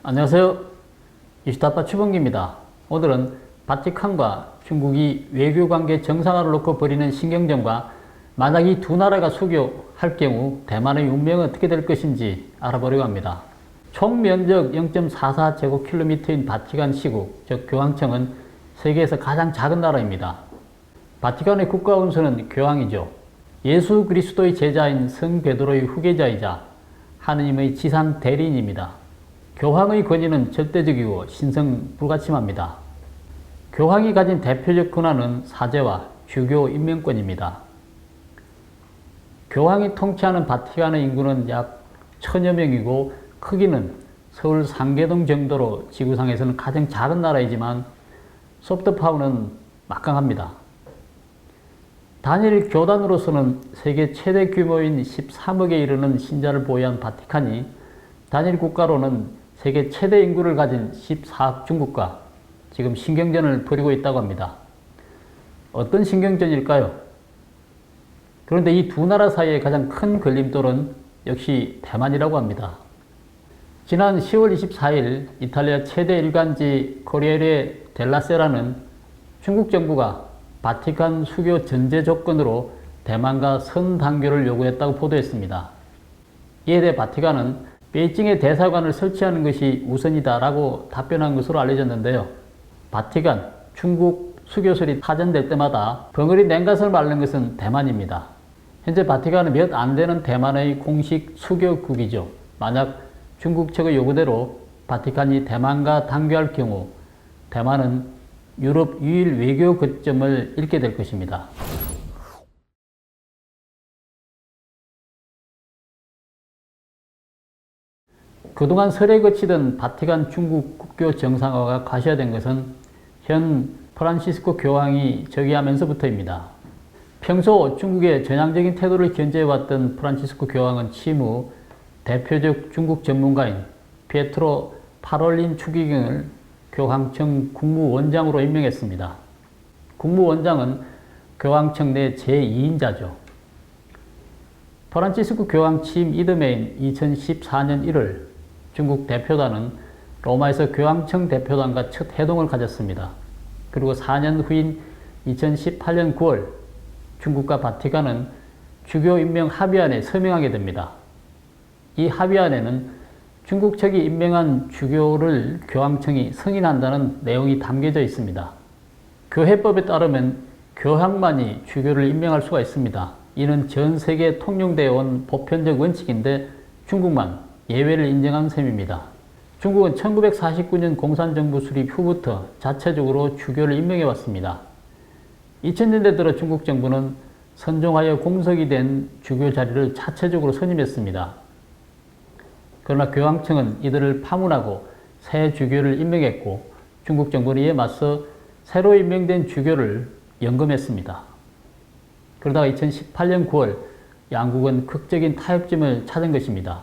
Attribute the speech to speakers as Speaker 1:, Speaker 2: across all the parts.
Speaker 1: 안녕하세요. 이슈타파 추봉기입니다. 오늘은 바티칸과 중국이 외교관계 정상화를 놓고 벌이는 신경전과 만약 이 두 나라가 수교할 경우 대만의 운명은 어떻게 될 것인지 알아보려고 합니다. 총 면적 0.44제곱킬로미터인 바티칸 시국, 즉 교황청은 세계에서 가장 작은 나라입니다. 바티칸의 국가원수는 교황이죠. 예수 그리스도의 제자인 성 베드로의 후계자이자 하느님의 지산 대리인입니다. 교황의 권위는 절대적이고 신성 불가침합니다. 교황이 가진 대표적 권한은 사제와 주교 임명권입니다. 교황이 통치하는 바티칸의 인구는 약 1000여 명이고 크기는 서울 상계동 정도로 지구상에서는 가장 작은 나라이지만 소프트파워는 막강합니다. 단일 교단으로서는 세계 최대 규모인 13억에 이르는 신자를 보유한 바티칸이 단일 국가로는 세계 최대 인구를 가진 14억 중국과 지금 신경전을 벌이고 있다고 합니다. 어떤 신경전일까요? 그런데 이 두 나라 사이의 가장 큰 걸림돌은 역시 대만이라고 합니다. 지난 10월 24일 이탈리아 최대 일간지 코리에르 델라 세라는 중국 정부가 바티칸 수교 전제 조건으로 대만과 선단교를 요구했다고 보도했습니다. 이에 대해 바티칸은 베이징에 대사관을 설치하는 것이 우선이다라고 답변한 것으로 알려졌는데요. 바티칸, 중국 수교설이 타전될 때마다 벙어리 냉각을 말는 것은 대만입니다. 현재 바티칸은 몇 안 되는 대만의 공식 수교국이죠. 만약 중국 측의 요구대로 바티칸이 대만과 단교할 경우 대만은 유럽 유일 외교 거점을 잃게 될 것입니다. 그동안 설에 거치던 바티칸 중국 국교 정상화가 가시화된 것은 현 프란시스코 교황이 즉위하면서부터입니다. 평소 중국의 전향적인 태도를 견제해왔던 프란시스코 교황은 취임 후 대표적 중국 전문가인 피에트로 파롤린 추기경을 교황청 국무원장으로 임명했습니다. 국무원장은 교황청 내 제2인자죠. 프란시스코 교황 취임 이듬해인 2014년 1월 중국 대표단은 로마에서 교황청 대표단과 첫 회동을 가졌습니다. 그리고 4년 후인 2018년 9월 중국과 바티칸은 주교 임명 합의안에 서명하게 됩니다. 이 합의안에는 중국 측이 임명한 주교를 교황청이 승인한다는 내용이 담겨져 있습니다. 교회법에 따르면 교황만이 주교를 임명할 수가 있습니다. 이는 전 세계에 통용되어 온 보편적 원칙인데 중국만 예외를 인정한 셈입니다. 중국은 1949년 공산정부 수립 후부터 자체적으로 주교를 임명해 왔습니다. 2000년대 들어 중국 정부는 선종하여 공석이 된 주교 자리를 자체적으로 선임했습니다. 그러나 교황청은 이들을 파문하고 새 주교를 임명했고 중국 정부는 이에 맞서 새로 임명된 주교를 연금했습니다. 그러다가 2018년 9월 양국은 극적인 타협점을 찾은 것입니다.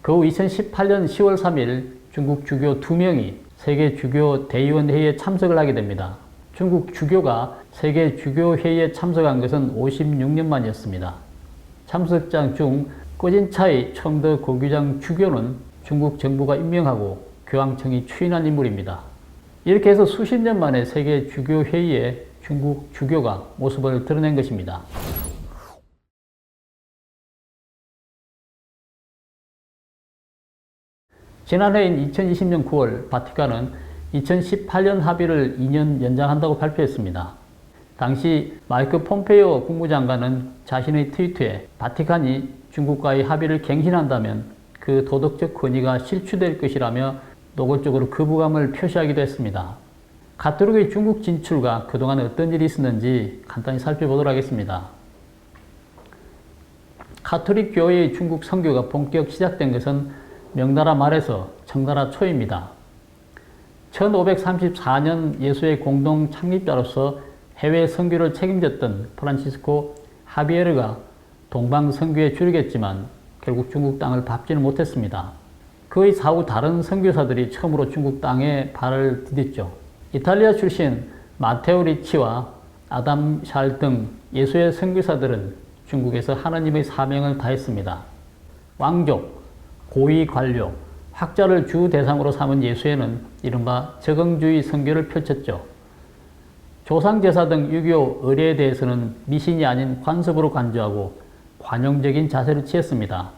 Speaker 1: 그 후 2018년 10월 3일 중국 주교 2명이 세계 주교 대의원 회의에 참석을 하게 됩니다. 중국 주교가 세계 주교 회의에 참석한 것은 56년 만이었습니다. 참석자 중 꺼진차이 청더 고규장 주교는 중국 정부가 임명하고 교황청이 추인한 인물입니다. 이렇게 해서 수십 년 만에 세계 주교 회의에 중국 주교가 모습을 드러낸 것입니다. 지난해인 2020년 9월 바티칸은 2018년 합의를 2년 연장한다고 발표했습니다. 당시 마이크 폼페이오 국무장관은 자신의 트위터에 바티칸이 중국과의 합의를 갱신한다면 그 도덕적 권위가 실추될 것이라며 노골적으로 거부감을 표시하기도 했습니다. 가톨릭의 중국 진출과 그동안 어떤 일이 있었는지 간단히 살펴보도록 하겠습니다. 가톨릭 교회의 중국 선교가 본격 시작된 것은 명나라 말에서 청나라 초입니다. 1534년 예수의 공동 창립자로서 해외 선교를 책임졌던 프란시스코 하비에르가 동방 선교에 주력했지만 결국 중국 땅을 밟지는 못했습니다. 그의 사후 다른 선교사들이 처음으로 중국 땅에 발을 디뎠죠. 이탈리아 출신 마테오 리치와 아담 샬 등 예수의 선교사들은 중국에서 하나님의 사명을 다했습니다. 왕족, 고위 관료, 학자를 주 대상으로 삼은 예수회는 이른바 적응주의 선교를 펼쳤죠. 조상제사 등 유교 의례에 대해서는 미신이 아닌 관습으로 간주하고 관용적인 자세를 취했습니다.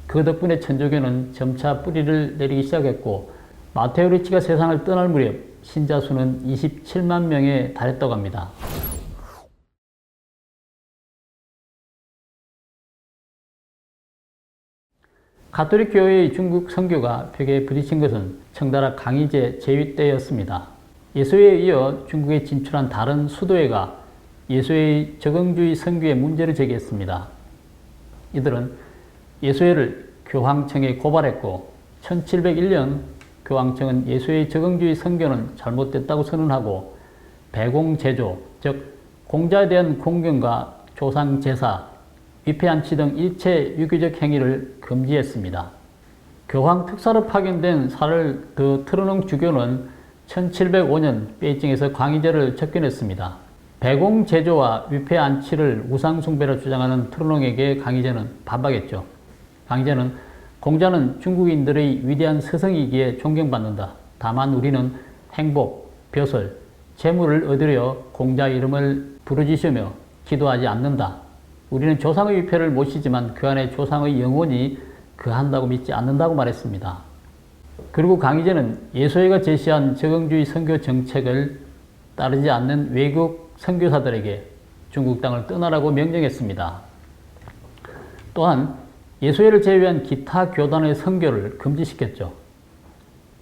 Speaker 1: 그 덕분에 천주교는 점차 뿌리를 내리기 시작했고 마테오 리치가 세상을 떠날 무렵 신자 수는 27만 명에 달했다고 합니다. 가톨릭 교회의 중국 선교가 벽에 부딪힌 것은 청나라 강희제 제위 때였습니다. 예수회에 이어 중국에 진출한 다른 수도회가 예수회의 적응주의 선교에 문제를 제기했습니다. 이들은 예수회를 교황청에 고발했고 1701년 교황청은 예수회의 적응주의 선교는 잘못됐다고 선언하고 배공제조, 즉 공자에 대한 공경과 조상 제사, 위패안치 등 일체 유교적 행위를 금지했습니다. 교황 특사로 파견된 사를 드 트르농 주교는 1705년 베이징에서 광희제를 접견했습니다. 배공제조와 위패안치를 우상숭배로 주장하는 트르농에게 광희제는 반박했죠. 광희제는 공자는 중국인들의 위대한 스승이기에 존경받는다. 다만 우리는 행복, 벼슬, 재물을 얻으려 공자 이름을 부르짖으며 기도하지 않는다. 우리는 조상의 위패를 모시지만 그 안에 조상의 영혼이 거한다고 믿지 않는다고 말했습니다. 그리고 강희제는 예수회가 제시한 적응주의 선교 정책을 따르지 않는 외국 선교사들에게 중국 땅을 떠나라고 명령했습니다. 또한 예수회를 제외한 기타 교단의 선교를 금지시켰죠.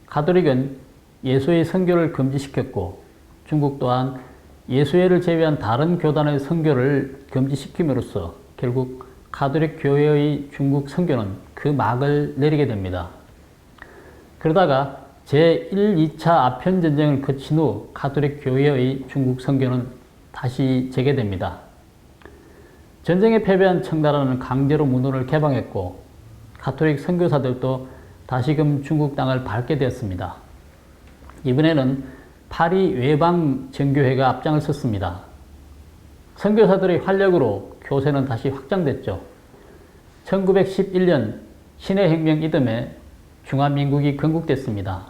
Speaker 1: 가톨릭은 예수회의 선교를 금지시켰고 중국 또한 예수회를 제외한 다른 교단의 선교를 금지시킴으로써 결국 가톨릭 교회의 중국 선교는 그 막을 내리게 됩니다. 그러다가 제1, 2차 아편전쟁을 거친 후 가톨릭 교회의 중국 선교는 다시 재개됩니다. 전쟁에 패배한 청나라는 강제로 문호를 개방했고 가톨릭 선교사들도 다시금 중국 땅을 밟게 되었습니다. 이번에는 파리 외방 정교회가 앞장을 섰습니다. 선교사들의 활력으로 교세는 다시 확장됐죠. 1911년 신해혁명 이듬해 중화민국이 건국됐습니다.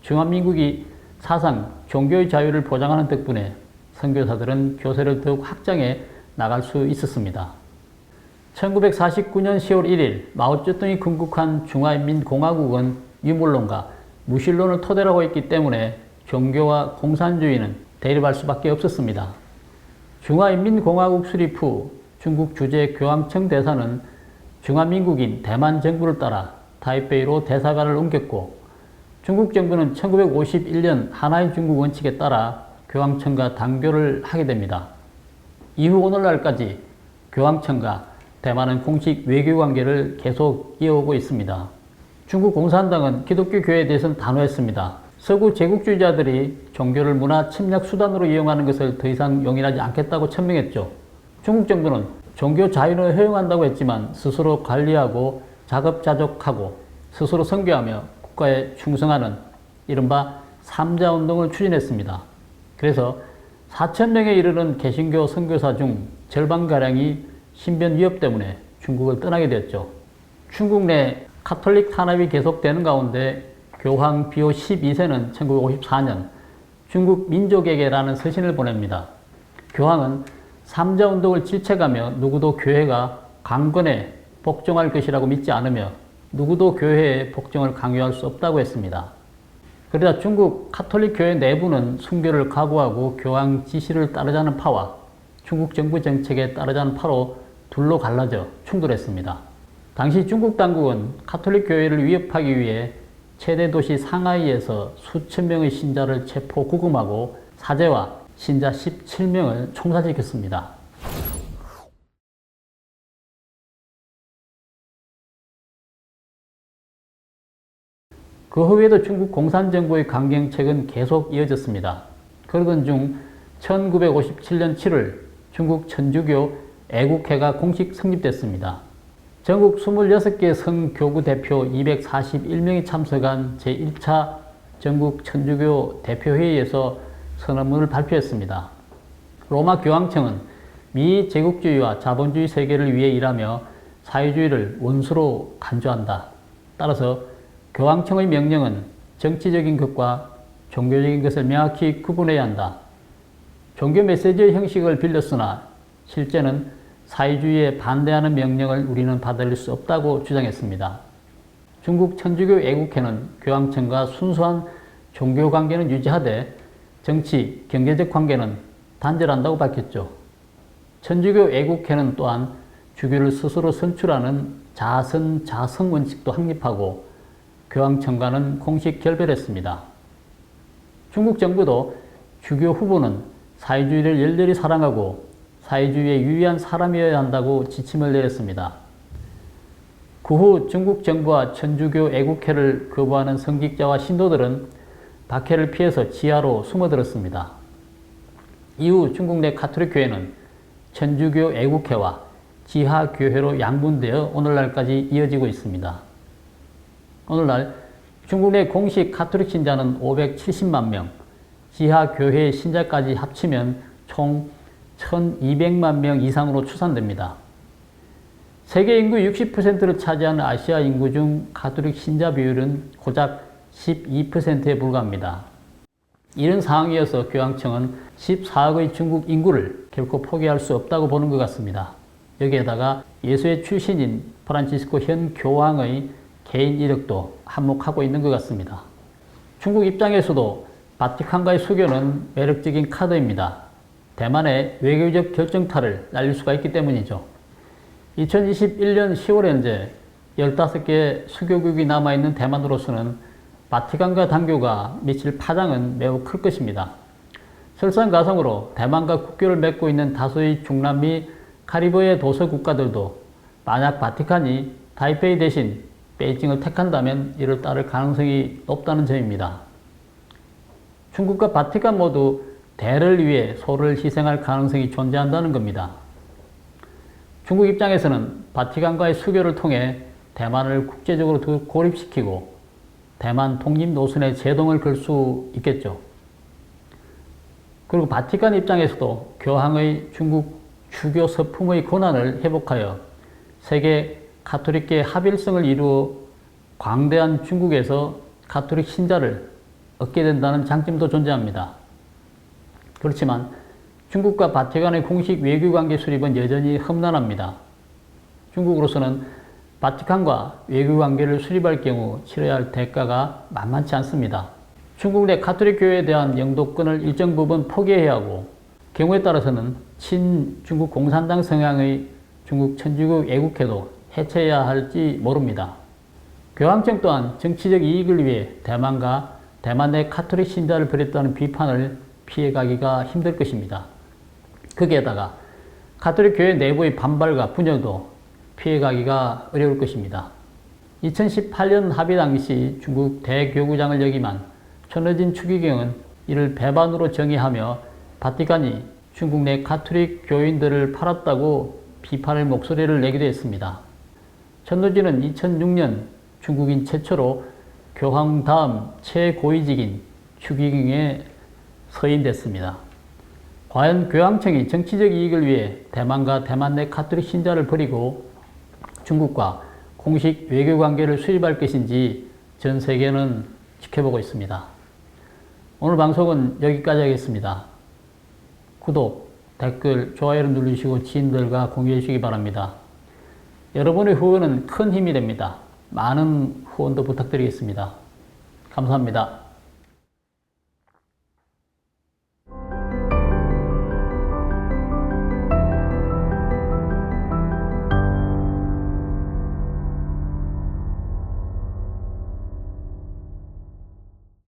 Speaker 1: 중화민국이 사상, 종교의 자유를 보장하는 덕분에 선교사들은 교세를 더욱 확장해 나갈 수 있었습니다. 1949년 10월 1일 마오쩌둥이 건국한 중화인민공화국은 유물론과 무신론을 토대로 하고 있기 때문에 종교와 공산주의는 대립할 수밖에 없었습니다. 중화인민공화국 수립 후 중국 주재 교황청 대사는 중화민국인 대만 정부를 따라 타이베이로 대사관을 옮겼고 중국 정부는 1951년 하나인 중국 원칙에 따라 교황청과 단교를 하게 됩니다. 이후 오늘날까지 교황청과 대만은 공식 외교관계를 계속 이어오고 있습니다. 중국 공산당은 기독교 교회에 대해서는 단호했습니다. 서구 제국주의자들이 종교를 문화 침략 수단으로 이용하는 것을 더 이상 용인하지 않겠다고 천명했죠. 중국 정부는 종교 자유를 허용한다고 했지만 스스로 관리하고 자급자족하고 스스로 선교하며 국가에 충성하는 이른바 삼자운동을 추진했습니다. 그래서 4,000명에 이르는 개신교 선교사 중 절반가량이 신변 위협 때문에 중국을 떠나게 되었죠. 중국 내 가톨릭 탄압이 계속되는 가운데 교황 비오 12세는 1954년 중국 민족에게라는 서신을 보냅니다. 교황은 삼자운동을 질책하며 누구도 교회가 강권에 복종할 것이라고 믿지 않으며 누구도 교회에 복종을 강요할 수 없다고 했습니다. 그러자 중국 가톨릭 교회 내부는 순교를 각오하고 교황 지시를 따르자는 파와 중국 정부 정책에 따르자는 파로 둘로 갈라져 충돌했습니다. 당시 중국 당국은 가톨릭 교회를 위협하기 위해 최대 도시 상하이에서 수천 명의 신자를 체포 구금하고 사제와 신자 17명을 총살시켰습니다. 그 후에도 중국 공산정부의 강경책은 계속 이어졌습니다. 그러던 중 1957년 7월 중국 천주교 애국회가 공식 성립됐습니다. 전국 26개 성교구 대표 241명이 참석한 제1차 전국 천주교 대표회의에서 선언문을 발표했습니다. 로마 교황청은 미제국주의와 자본주의 세계를 위해 일하며 사회주의를 원수로 간주한다. 따라서 교황청의 명령은 정치적인 것과 종교적인 것을 명확히 구분해야 한다. 종교 메시지의 형식을 빌렸으나 실제는 사회주의에 반대하는 명령을 우리는 받아들일 수 없다고 주장했습니다. 중국 천주교 애국회는 교황청과 순수한 종교 관계는 유지하되 정치, 경제적 관계는 단절한다고 밝혔죠. 천주교 애국회는 또한 주교를 스스로 선출하는 자선, 자성 원칙도 확립하고 교황청과는 공식 결별했습니다. 중국 정부도 주교 후보는 사회주의를 열렬히 사랑하고 사회주의에 유의한 사람이어야 한다고 지침을 내렸습니다. 그 후 중국 정부와 천주교 애국회를 거부하는 성직자와 신도들은 박해를 피해서 지하로 숨어들었습니다. 이후 중국 내 가톨릭 교회는 천주교 애국회와 지하교회로 양분되어 오늘날까지 이어지고 있습니다. 오늘날 중국 내 공식 가톨릭 신자는 570만 명, 지하교회 신자까지 합치면 총 1200만 명 이상으로 추산됩니다. 세계 인구 60%를 차지하는 아시아 인구 중 가톨릭 신자 비율은 고작 12%에 불과합니다. 이런 상황이어서 교황청은 14억의 중국 인구를 결코 포기할 수 없다고 보는 것 같습니다. 여기에다가 예수의 출신인 프란치스코 현 교황의 개인 이력도 한몫하고 있는 것 같습니다. 중국 입장에서도 바티칸과의 수교는 매력적인 카드입니다. 대만의 외교적 결정타를 날릴 수가 있기 때문이죠. 2021년 10월 현재 15개의 수교국이 남아있는 대만으로서는 바티칸과 단교가 미칠 파장은 매우 클 것입니다. 설상가상으로 대만과 국교를 맺고 있는 다수의 중남미 카리브해 도서 국가들도 만약 바티칸이 타이페이 대신 베이징을 택한다면 이를 따를 가능성이 높다는 점입니다. 중국과 바티칸 모두 대를 위해 소를 희생할 가능성이 존재한다는 겁니다. 중국 입장에서는 바티칸과의 수교를 통해 대만을 국제적으로 고립시키고 대만 독립 노선에 제동을 걸 수 있겠죠. 그리고 바티칸 입장에서도 교황의 중국 주교 서품의 권한을 회복하여 세계 가톨릭계 합일성을 이루어 광대한 중국에서 가톨릭 신자를 얻게 된다는 장점도 존재합니다. 그렇지만 중국과 바티칸의 공식 외교관계 수립은 여전히 험난합니다. 중국으로서는 바티칸과 외교관계를 수립할 경우 치러야 할 대가가 만만치 않습니다. 중국 내 가톨릭 교회에 대한 영도권을 일정 부분 포기해야 하고 경우에 따라서는 친중국 공산당 성향의 중국 천주교 애국회도 해체해야 할지 모릅니다. 교황청 또한 정치적 이익을 위해 대만과 대만 내 가톨릭 신자를 버렸다는 비판을 피해가기가 힘들 것입니다. 거기에다가 가톨릭 교회 내부의 반발과 분열도 피해가기가 어려울 것입니다. 2018년 합의 당시 중국 대교구장을 역임한 천러진 추기경은 이를 배반으로 정의하며 바티칸이 중국 내 가톨릭 교인들을 팔았다고 비판의 목소리를 내기도 했습니다. 천러진은 2006년 중국인 최초로 교황 다음 최고위직인 추기경에 서임됐습니다. 과연 교황청이 정치적 이익을 위해 대만과 대만 내 가톨릭 신자를 버리고 중국과 공식 외교관계를 수립할 것인지 전 세계는 지켜보고 있습니다. 오늘 방송은 여기까지 하겠습니다. 구독, 댓글, 좋아요를 누르시고 지인들과 공유해 주시기 바랍니다. 여러분의 후원은 큰 힘이 됩니다. 많은 후원도 부탁드리겠습니다. 감사합니다.